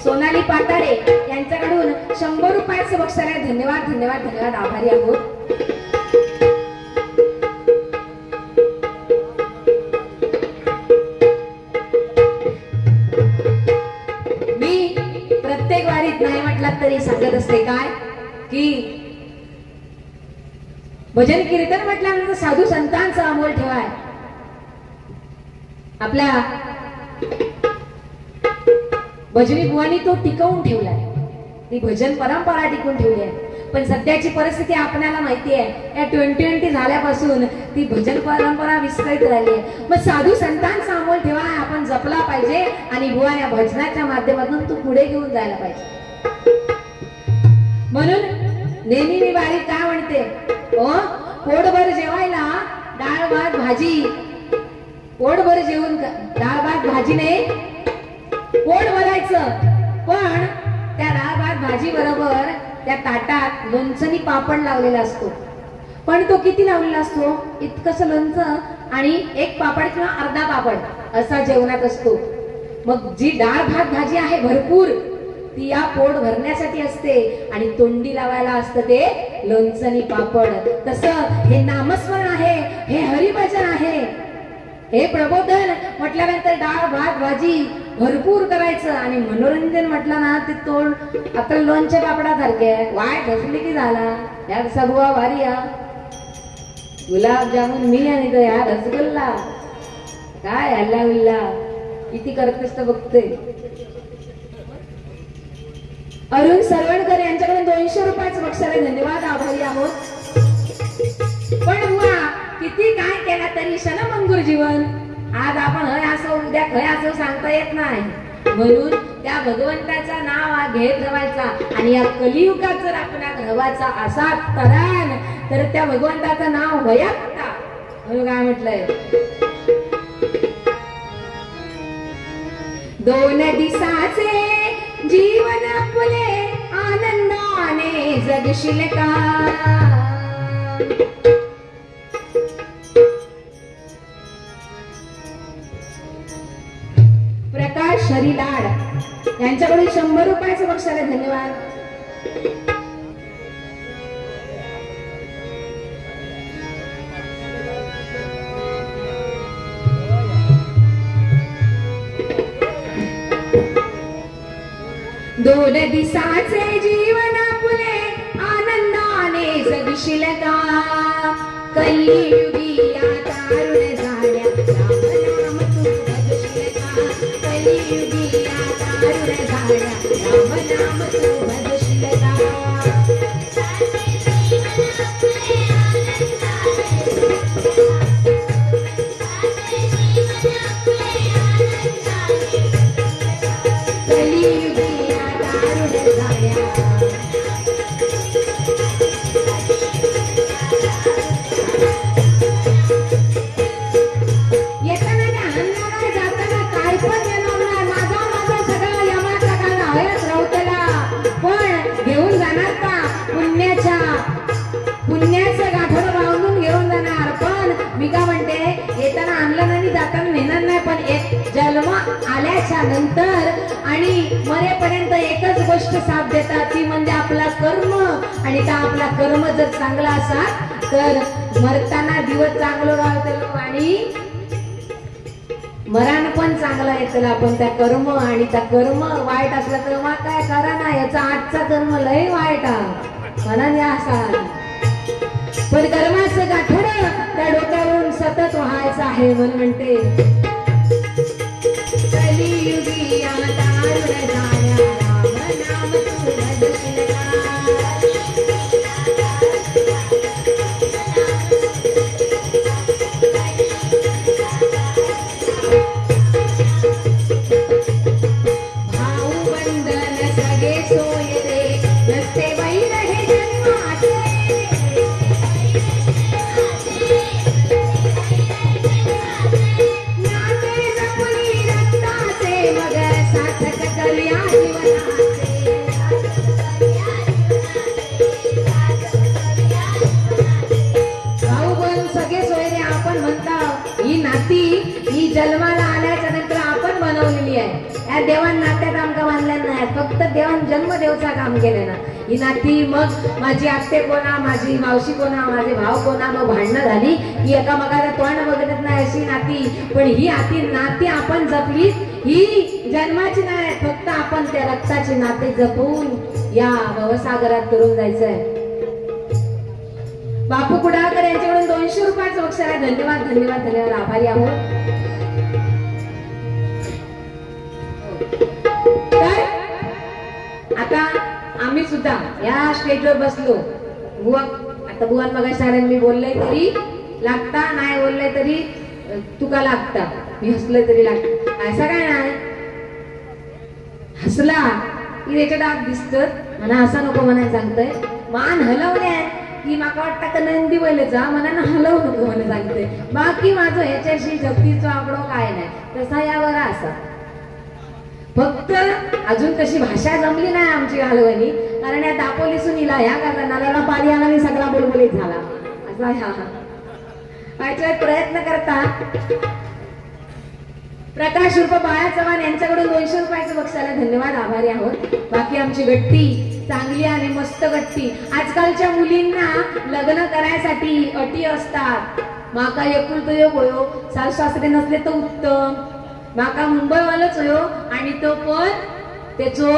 सोनाली पातारे यांच्याकडून 100 रुपयाचं बक्षीस आहे. धन्यवाद धन्यवाद धन्यवाद, आभारी आहोत. मी प्रत्येक वारीत नाही म्हटलं तरी सांगत असते काय की भजन कीर्तन म्हटल्यानंतर साधू संतांचा अमोल ठेवाय. आपल्या भजनी बुवानी तो टिकवून ठेवलाय, ती भजन परंपरा टिकवून ठेवली आहे. पण सध्याची परिस्थिती आपल्याला माहिती आहे, या 2020 झाल्यापासून ती भजन परंपरा विस्कळीत राहिली आहे. मग साधू संतांचा अमोल ठेवा आपण जपला पाहिजे आणि बुवा या भजनाच्या माध्यमातून तू पुढे घेऊन जायला पाहिजे. म्हणून नेहमी मी वारीत काय म्हणते, पोटभर जेवायला डाळ भात भाजी, पोटभर जेवून डाळ भात भाजीने पोट भरायचं, पण त्या डाळ भात भाजी बरोबर त्या ताटात लोणचं पापड लावलेला असतो. पण तो किती लावलेला असतो? इतकंसं लोणचं आणि एक पापड किंवा अर्धा पापड असा जेवणात असतो. मग जी डाळ भात भाजी आहे भरपूर, ती या पोट भरण्यासाठी असते आणि तोंडी लावायला असतं ते लोणचं पापड. तसं हे नामस्मरण आहे, हे हरिभजन आहे, हे प्रबोधन म्हटल्यानंतर डाळ भात भाजी भरपूर करायचं. आणि मनोरंजन म्हटलं ना ते तोंड आपल्या लोणच्या पापडासारखे वाय घसली की झाला. या सगवा भारी या गुलाबजामुन मी आणि तो या रसगुल्ला काय हल्ला उल्ला किती करतेस तर बघते. अरुण सरवणकर यांच्याकडून 200 रुपयाचं बक्षीस आहे. धन्यवाद, आभारी आहोत. पण बुवा किती काय केला तरी क्षणभंगुर जीवन. आज आपण हय असो उद्या खय असो सांगता येत नाही. म्हणून त्या भगवंताचा नाव घेत राहायचा आणि या कलियुगात जर आपला घडवायचा असा तरान तर त्या भगवंताचं नाव म्हणून काय म्हटलंय, दोन दिसाचे जीवन फुले आनंदाने जगशील का, प्रकाश हरिलाड यांच्याकडून 100 रुपयाचं बक्षीस आहे. धन्यवाद. दोन दिसाचे जीवन फुले आनंदाने जगशील का, कलियुगी या तारुण झाल्या राम नाम तू भजशील का, कलियुगी या तारुण झाल्या राम नाम तू भजशील का, कलियुगी या तारुण झाल्या. येताना त्या अन्नाला जाताना काय पण येणार, माझा माझा सगळा यमाचा कान हयच रवतला, पण घेऊन जाणार का पुण्याचं गाठोडं बांधून घेऊन जाणार. पण मी का म्हणते, येताना आणलं नाही जाताना नेणार नाही, पण एक जन्म आल्याच्या नंतर आणि मरेपर्यंत एकच गोष्ट साथ देतात, ती म्हणजे आपला कर्म. आणि त्या आपला कर्म जर चांगला असा तर मरताना दिवस चांगलं राहतो आणि मरण पण चांगला येतला. पण त्या कर्म आणि त्या कर्म वाईट असला तर मग काय करा ना, याचा आजचा कर्म लय वाईट मनाने असा, पण कर्माचं गाठोडं त्या डोक्यावरून सतत व्हायचं आहे. म्हणून म्हणते, कलियुगी या तारुण झाल्या राम नाम तू भजशील का, भाऊ बंधन सगळे सोय रे, नसते वैर हे जन्माचे, नाते जपली रक्ताचे मग सार्थक करूया जीवनाचे, भाऊ बंध सगळे सोयरे आपण म्हणता. ही नाती ही जन्माला आल्याच्या नंतर आपण बनवलेली आहे. या देवान नात्यात आमका बांधल्या नाही, फक्त देवान जन्मदेवचा काम केले ना. ही नाती मग माझी आत्ते कोणा, माझी मावशी कोणा, माझे भाव कोणा, मग भांडणं झाली ही एकामेकाला तोंड बघत नाही अशी नाती. पण ही नाती आपण जपली, ही जन्माची नाही, फक्त आपण त्या रक्ताची नाते जपून या भवसागरात करून जायचंय. बापू कुडाळकर यांच्याकडून 200 रुपयाचं बक्षीस आहे. धन्यवाद धन्यवाद धन्यवाद, आभारी आहोत. तर आता आम्ही सुद्धा या स्टेजवर बसलो. बुवा आता बुवान मगाशी मी बोलले तरी लागता, नाही बोलले तरी तुका लागता, मी हसले तरी लागत. असं काय नाही, हसला की त्याच्या दात दिसत म्हणा, असं नको म्हणायला सांगतोय. मान हलवल्या की माका वाटतं का नंदी बैलचा मनानं हलवू नको म्हणून सांगते. बाकी माझं ह्याच्याशी जगतीचं आकडो काय नाही, तसा यावर असा. फक्त अजून तशी भाषा जमली नाही आमची हलवणी, कारण या दापोली सुनीला ह्या करता नाल्याला पाणी आला आणि सगळा बुलबुलीत झाला असा ह्या प्रयत्न करता. प्रकाश उर्फ बाळा चव्हाण यांच्याकडून 200 रुपयाचं बक्षीस आलं. धन्यवाद, आभारी आहोत. बाकी आमची गट्टी चांगली आणि मस्त गट्टी. आजकालच्या मुलींना लग्न करायसाठी अटी असतात. माका एकुलतो एक होयो, सासू सासरे नसले तर उत्तम, माका मुंबईवालच होयो आणि तो पण त्याचो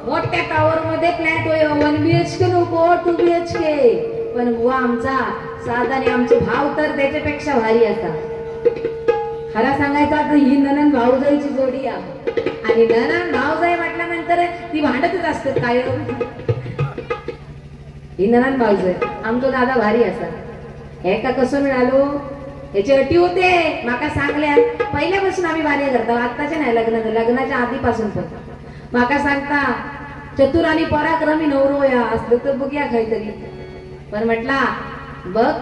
मोठ्या टावर मध्ये फ्लॅट होयो, 1 BHK नको 2 BHK. पण बुवा आमचा साधाने आमचे भाव तर त्याच्यापेक्षा भारी असतात. खरा सांगायचा तर ही ननंद भाऊजाईची जोडी आहे आणि ननंद भाऊजाई म्हटल्यानंतर ती भांडतच असतात काय. ही ननंद भाऊजाई आमचा दादा भारी असा. हे का कसं मिळालो, याची अटी होते माका सांगल्या पहिल्यापासून आम्ही भारी करतो, आत्ताच्या नाही, लग्नाच्या आधीपासून. पण माका सांगता चतुर आणि पराक्रमी नवरो या असलं तर बघूया काहीतरी. पण म्हटला बघ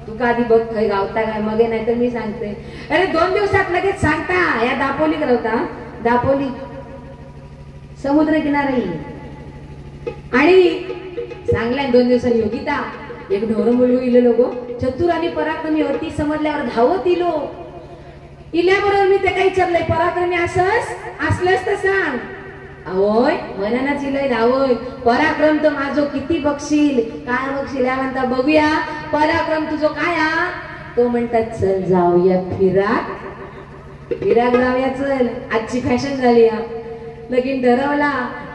तू का आधी बघ खय गावता काय मग नाही तर मी सांगते. अरे 2 दिवसात लगेच सांगता. या दापोली करवता दापोली समुद्र किनारी आणि सांगल्या 2 दिवसांनी योगिता एक ढोर मुलगो इले लोगो चतुर आणि पराक्रमी होती. समजल्यावर धावत इलो. इल्याबरोबर मी ते काही विचारलंय पराक्रमी असलंच तर सांग. होय मनानाच इलय धावय. पराक्रम तर माझो किती बघशील काय बघशील या म्हणता बघूया पराक्रम तुझो काय हा. तो म्हणतात चल जाऊया फिराक जाऊया चल. आजची फॅशन झाली हा. लगीन ठरवला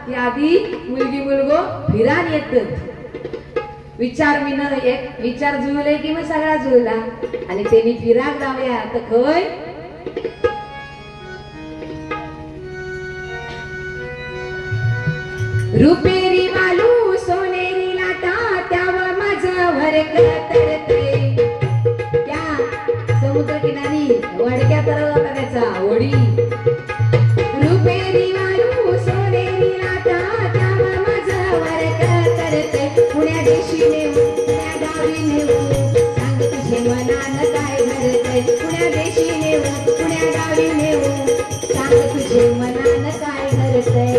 की आधी मुलगी मुलगो फिरान येत. विचार मी न एक विचार जुळले की मग सगळा जुळला आणि त्यांनी फिराक जाऊया तर खय रुपेरी वालू सोनेरी लाटा त्यावर माझं भरकत तरते. त्या समुद्र किनारी वडक्या तरळ होता त्याचा ओढी. रुपेरी वालू सोनेरी लाटा त्यावर माझं भरकत तरते. पुण्या देशी नेऊ पुण्या गावी नेऊ सांग तुझे मनान काय घडतंय. पुण्या देशी नेऊ पुण्या गावी नेऊ सांग तुझे मनान काय घडतंय.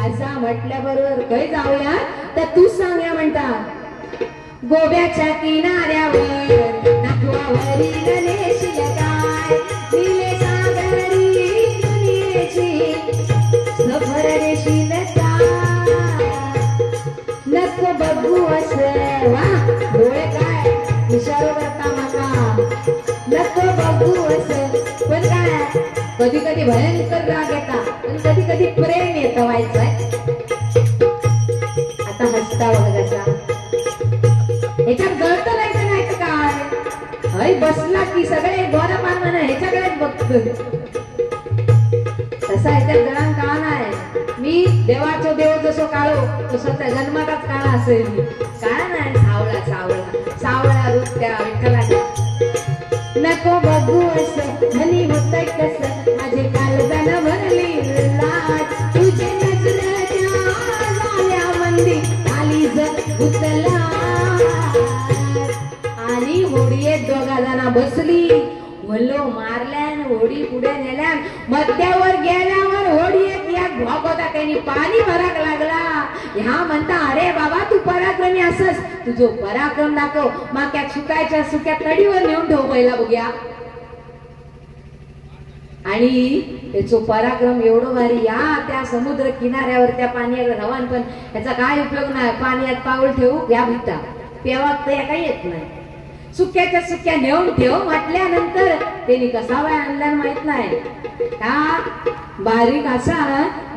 असा म्हटल्याबरोबर काय जाऊया तर तू सांगया म्हणतात. गोव्याच्या किनाऱ्यावर नागवावरील नेशील काय निले सागरी दुनियेची सफर रेशील काय. नको बघू असं वा डोळे काय विचारू करता माका. नको बघू असं पण काय कधी कधी भयंकर राग येता आणि कधी कधी प्रेम येतं व्हायचंय. आता हसता बघ कसा ह्याच्यात गळत नाही तर काय. अरे बसला की सगळे गोरा पान म्हणा ह्याच्याकडेच बघतो. तसा ह्याच्यात गळान काळा नाही. मी देवाचो देव जसो काळो तसं त्या जन्मातच काळा असेल. काळा नाही सावळा सावळा सावळा रूप त्या विठ्ठलाच्या. नको बघू असं म्हणी होतंय कसं माझे काळजानं भरली लाट. तुझे नजरेच्या झाल्या मंदी आली जग उचला आणि होडीत दोघा जणा बसली. वल्लो मारल्यान होडी पुढे नेल्यान मध्यावर गेल्यावर होडीत या भोगवता त्यांनी पाणी भराक लागला. ह्या म्हणता अरे बाबा तू पराक्रमी असस तुझो पराक्रम दाखव. माक्या सुकायच्या सुक्या तडीवर नेऊन ठेव पहिला बघूया. आणि त्याचो पराक्रम एवढं भारी या त्या समुद्र किनाऱ्यावर त्या पाण्यावर रवान पण याचा काय उपयोग नाही. पाण्यात पाऊल ठेवू या भीता पेवाक तर काही येत नाही. सुक्याच्या सुक्या नेऊन ठेव म्हटल्यानंतर त्यांनी कसा वय आणला माहित नाही. का बारीक असा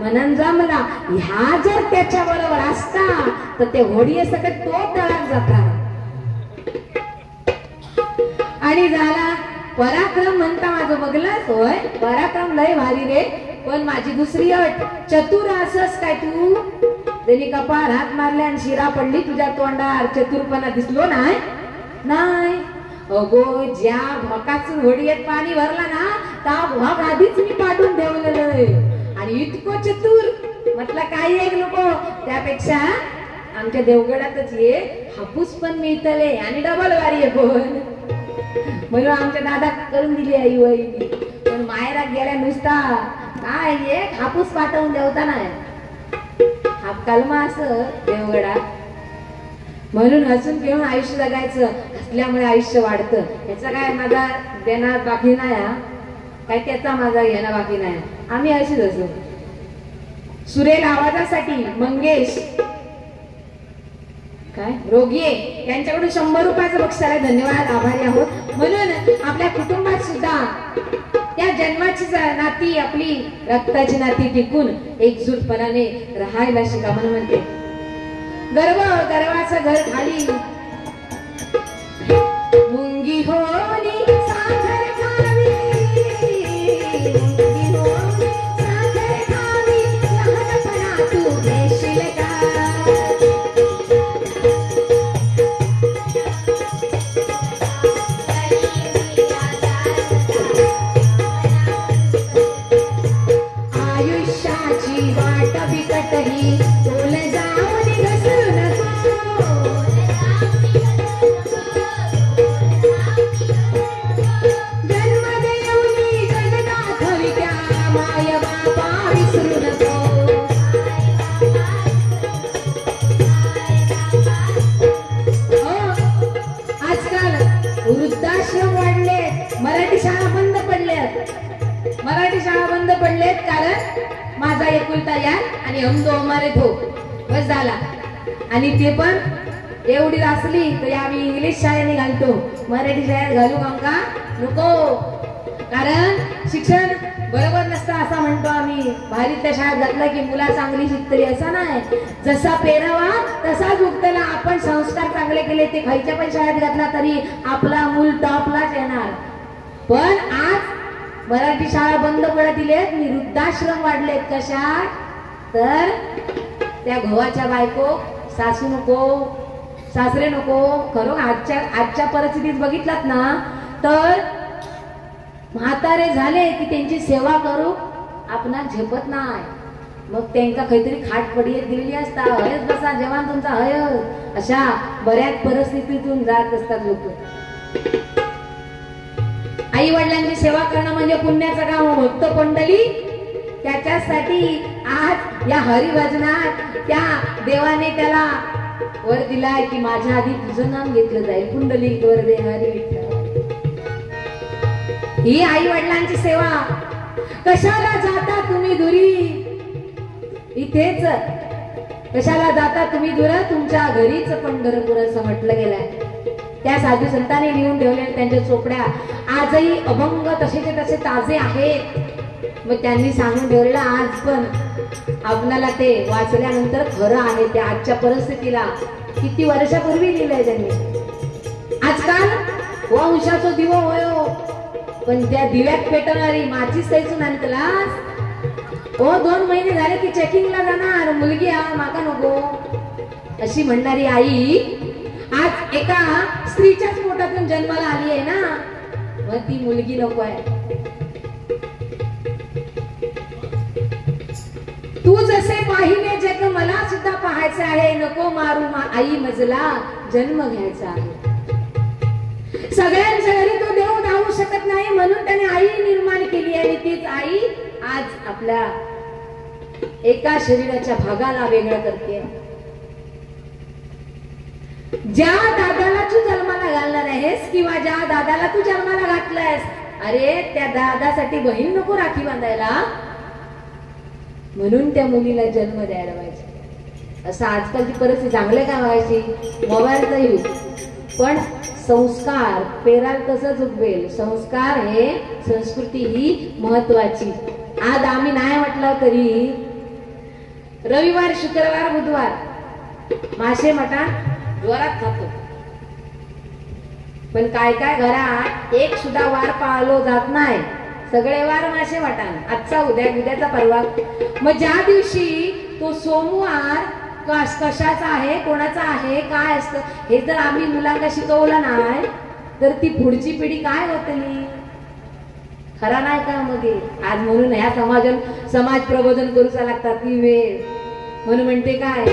मनन जमला. ह्या जर त्याच्या बरोबर असता तर ते होडी सकट तो तळात जाता. आणि झाला पराक्रम म्हणता माझं बघलाच होय पराक्रम लय भारी रे. पण माझी दुसरी अट चतुर असस काय तू. त्यांनी कपाळ हात मारल्या आणि शिरा पडली तुझ्या तोंडावर. चतुरपणा दिसलो नाही. अगो ज्या भोकाच होडीत पाणी भरला ना त्या भोग आधीच मी पाठवून ठेवलेलं आणि इतकं चतुर म्हटलं काही एक नको. त्यापेक्षा आमच्या देवगडातच ये हापूस पण मिळतले आणि डबल वारी आहे पण. म्हणून आमच्या दादा करून दिली आई वहिनी. पण मायरात गेल्या नुसता काय एक हापूस पाठवून देवता नाही. हा कलमा असं देवगडात. म्हणून हसून घेऊन आयुष्य जगायचं. हसल्यामुळे आयुष्य वाढतं. याचा काय माझा देणार बाकी नाही हा. काय त्याचा माझा घेणं बाकी नाही. आम्ही अशीच असो. सुरेल आवाजासाठी मंगेश काय रोगिये यांच्याकडून 100 रुपयाचं बक्षिसाला धन्यवाद आभारी आहोत. म्हणून आपल्या कुटुंबात सुद्धा त्या जन्माची नाती आपली रक्ताची नाती टिकून एकजूटपणाने राहायला शिका. म्हणून म्हणते गर्वाचं घर खाली मुंगी होनी साखर खावी. मुंगी होनी साखर खावी लहानपणा तू देशील का. आयुष्याची वाट बिकट ही तोल जाऊन घसरू नको. माझा एकुलता यार आणि हम दो हमारे दो, बस झाला. आणि ते पण एवढी असली तरी आम्ही इंग्लिश शाळेने घालतो, मराठी शाळेत घालू का नको. कारण शिक्षण बरोबर नसतं असं म्हणतो आम्ही. भारीतल्या शाळेत घातलं की मुला चांगली शिकतली असा नाही, जसा पेरावा तसाच उगतला. आपण संस्कार चांगले केले ते खायच्या पण शाळेत घातला तरी आपला मूल टॉपलाच येणार. पण आज मराठी शाळा बंद पडत दिलेत, वृद्धाश्रम वाढलेत. कशात? तर त्या गव्हाच्या बायको, सासू नको सासरे नको. खरं आजच्या परिस्थितीत बघितलात ना तर म्हातारे झाले की त्यांची सेवा करू आपणाक झेपत नाही. मग त्यांना काहीतरी खाट पडियत दिलेली असता, हयच बसा जेवण तुमचा हय, अशा बऱ्याच परिस्थितीतून जात असतात लोक. आई वडिलांची सेवा करणं म्हणजे पुण्याचं काम. भक्त पंढरी त्याच्यासाठी आज या हरिभजनात त्या देवाने त्याला वर दिलाय की माझ्या आधी तुझं नाम घेतलं जाईल, पुंडलिक वरदे हरी विठ्ठल. ही आई वडिलांची सेवा. कशाला जाता तुम्ही दुरी, इथेच कशाला जाता तुम्ही दूर, तुमच्या घरीच पंढरपूर असं म्हटलं गेलंय. त्या साधू संतांनी लिहून ठेवले त्यांच्या चोपड्या आजही अभंग तसेचे तसे ताजे आहेत. मग त्यांनी सांगून ठेवलेलं आज पण आपल्याला ते वाचल्यानंतर खरं आहे. त्या आजच्या परिस्थितीला किती वर्षापूर्वी लिहिलंय त्यांनी. आजकाल वंशाचो दिवो होयो, पण त्या दिव्यात पेटवणारी माचीस सैसून आणतलास. 2 महिने झाले की चेकिंगला जाणार, मुलगी हा माका नको अशी म्हणणारी आई आज एका स्त्रीच्याच पोटातून जन्माला आली आहे ना, मग ती मुलगी नको आहे. तू जसे पाहिले जग मला सुद्धा पाहायचं आहे, नको मारू आई मजला जन्म घ्यायचा आहे. सगळ्यांच्या घरी तो देव धावू शकत नाही म्हणून त्याने आई निर्माण केली आणि तीच आई आज आपल्या एका शरीराच्या भागाला वेगळं करते. ज्या दादाला तू जन्माला घालणार आहेस किंवा ज्या दादाला तू जन्माला घातलायस, अरे त्या दादासाठी बहीण नको राखी बांधायला, म्हणून त्या मुलीला जन्म द्यायला पाहिजे. असं आजकालची परिस्थिती. चांगले काय व्हायची मोबाईलचा युग, पण संस्कार पेराल तसंच उगवेल. संस्कार हे संस्कृती ही महत्वाची. आज आम्ही नाही म्हटलं तरी रविवार शुक्रवार बुधवार मासे मटण जोरात खातो, पण काय काय घरात एक सुद्धा वार पाळलो जात नाही. सगळे वार मासे मटण, आजचा उद्याचा परवा. मग ज्या दिवशी तो सोमवार कशाचा आहे कोणाचा आहे काय असतं हे जर आम्ही मुलांना शिकवलं नाही तर ती पुढची पिढी काय होतली, खरा नाही का मध्ये. आज म्हणून ह्या समाज प्रबोधन करूचा लागतात ती वेळ. म्हणून म्हणते काय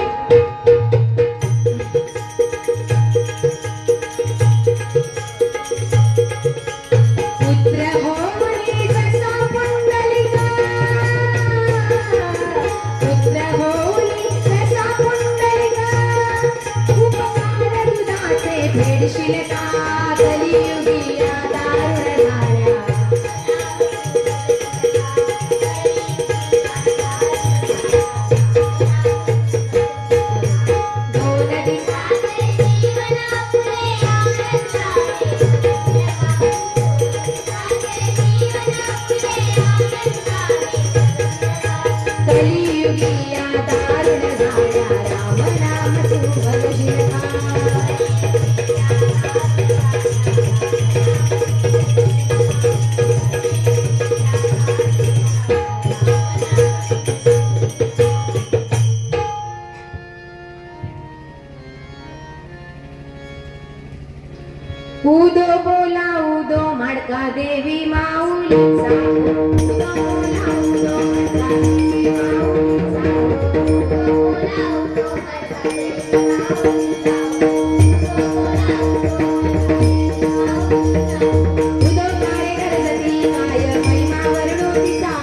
उदो बोला उदो माडका देवी माऊलीचा, उदो बोला उदो माडका देवी माऊलीचा, उदो बोला उदो माडका देवी माऊलीचा, उदो बोला उदो माडका देवी माऊलीचा, उदो काळे गणपती काय महिमा वर्णो तिचा,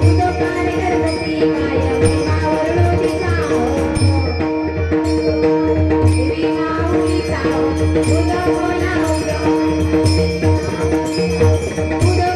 उदो काळे गणपती काय महिमा वर्णो तिचा, देवी माऊलीचा, उदो बोला उदो